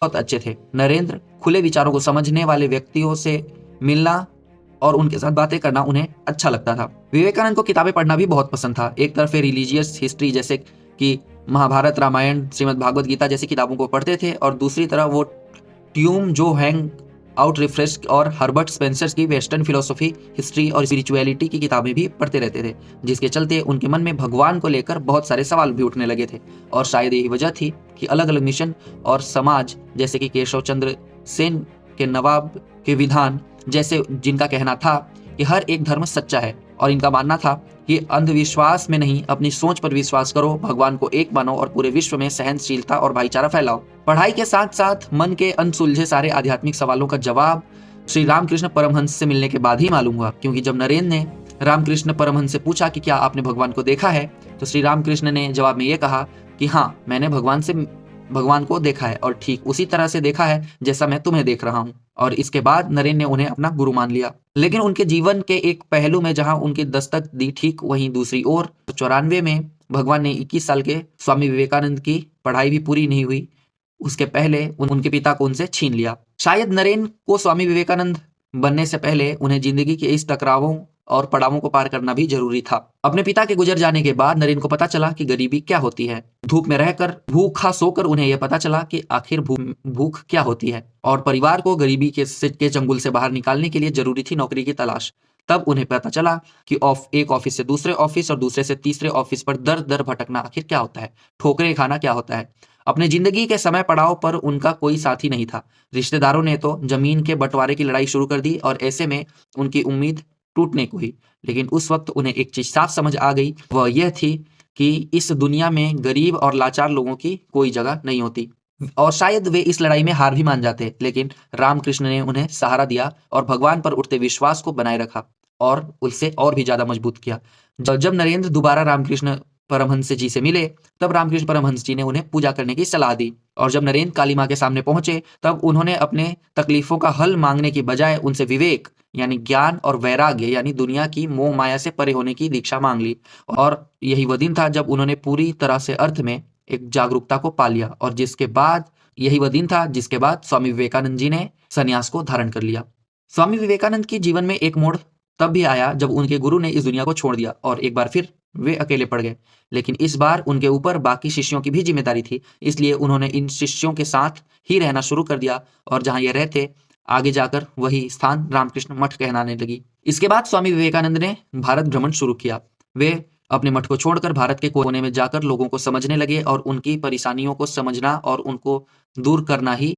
बहुत अच्छे थे। नरेंद्र खुले विचारों को समझने वाले व्यक्तियों से मिलना और उनके साथ बातें करना उन्हें अच्छा लगता था। विवेकानंद को किताबें पढ़ना भी बहुत पसंद था। एक तरफ रिलीजियस हिस्ट्री जैसे कि महाभारत, रामायण, श्रीमद् भागवत गीता जैसी किताबों को पढ़ते थे और दूसरी तरफ वो ट्यूम जो हैंग आउट रिफ्रेश और हर्बर्ट स्पेंसर की वेस्टर्न फिलोसफी, हिस्ट्री और स्पिरिचुअलिटी की किताबें भी पढ़ते रहते थे, जिसके चलते उनके मन में भगवान को लेकर बहुत सारे सवाल भी उठने लगे थे। और शायद यही वजह थी कि अलग अलग मिशन और समाज जैसे कि केशव चंद्र सेन के नवाब के विधान जैसे, जिनका कहना था कि हर एक धर्म सच्चा है और इनका मानना था कि अंधविश्वास में नहीं, अपनी सोच पर विश्वास करो, भगवान को एक मानो और पूरे विश्व में सहनशीलता और भाईचारा फैलाओ। पढ़ाई के साथ साथ मन के अनसुलझे सारे आध्यात्मिक सवालों का जवाब श्री रामकृष्ण परमहंस से मिलने के बाद ही मालूम हुआ, क्योंकि जब नरेंद्र ने रामकृष्ण परमहंस से पूछा कि क्या आपने भगवान को देखा है, तो श्री रामकृष्ण ने जवाब में यह कहा कि हाँ, मैंने भगवान को देखा है और ठीक उसी तरह से देखा है जैसा मैं तुम्हें देख रहा हूँ। और इसके बाद नरेंद्र ने उन्हें अपना गुरु मान लिया। लेकिन उनके जीवन के एक पहलू में जहां उनकी दस्तक दी, ठीक वहीं दूसरी ओर 94 में भगवान ने 21 साल के स्वामी विवेकानंद की पढ़ाई भी पूरी नहीं हुई, उसके पहले उनके पिता को उनसे छीन लिया। शायद नरेंद्र को स्वामी विवेकानंद बनने से पहले उन्हें जिंदगी के इस टकरावों और पड़ावों को पार करना भी जरूरी था। अपने पिता के गुजर जाने के बाद नरेंद्र को पता चला कि गरीबी क्या होती है। धूप में रहकर, भूखा सोकर उन्हें यह पता चला कि आखिर भूख क्या होती है, और परिवार को गरीबी के चंगुल से बाहर निकालने के लिए जरूरी थी नौकरी की तलाश। तब उन्हें पता चला कि एक ऑफिस से दूसरे ऑफिस और दूसरे से तीसरे ऑफिस पर दर दर भटकना आखिर क्या होता है, ठोकरें खाना क्या होता है। अपने जिंदगी के समय पड़ाव पर उनका कोई साथी नहीं था। रिश्तेदारों ने तो जमीन के बंटवारे की लड़ाई शुरू कर दी और ऐसे में उनकी उम्मीद टूटने को हुई। लेकिन उस वक्त उन्हें एक चीज साफ समझ आ गई, वह यह थी कि इस दुनिया में गरीब और लाचार लोगों की कोई जगह नहीं होती। और शायद वे इस लड़ाई में हार भी मान जाते, लेकिन रामकृष्ण ने उन्हें सहारा दिया और भगवान पर उठते विश्वास को बनाए रखा और उससे और भी ज्यादा मजबूत किया। जब नरेंद्र दोबारा रामकृष्ण परमहंस जी से मिले, तब रामकृष्ण परमहंस जी ने उन्हें पूजा करने की सलाह दी। और जब नरेंद्र काली माँ के सामने पहुंचे, तब उन्होंने अपने तकलीफों का हल मांगने की बजाय उनसे विवेक यानी ज्ञान और वैराग्य यानी दुनिया की मोह माया से परे होने की दीक्षा मांग ली। और यही वह दिन था जब उन्होंने पूरी तरह से अर्थ में एक जागरूकता को पा लिया, और यही वह दिन था जिसके बाद स्वामी विवेकानंद जी ने संन्यास को धारण कर लिया। स्वामी विवेकानंद के जीवन में एक मोड़ तब भी आया जब उनके गुरु ने इस दुनिया को छोड़ दिया और एक बार फिर वे अकेले पड़ गए। लेकिन इस बार उनके ऊपर बाकी शिष्यों की भी जिम्मेदारी थी, इसलिए उन्होंने इन शिष्यों के साथ ही रहना शुरू कर दिया और जहां ये रहते, आगे जाकर वही स्थान रामकृष्ण मठ कहलाने लगी। इसके बाद स्वामी विवेकानंद ने भारत भ्रमण शुरू किया। वे अपने मठ को छोड़कर भारत के कोने में जाकर लोगों को समझने लगे और उनकी परेशानियों को समझना और उनको दूर करना ही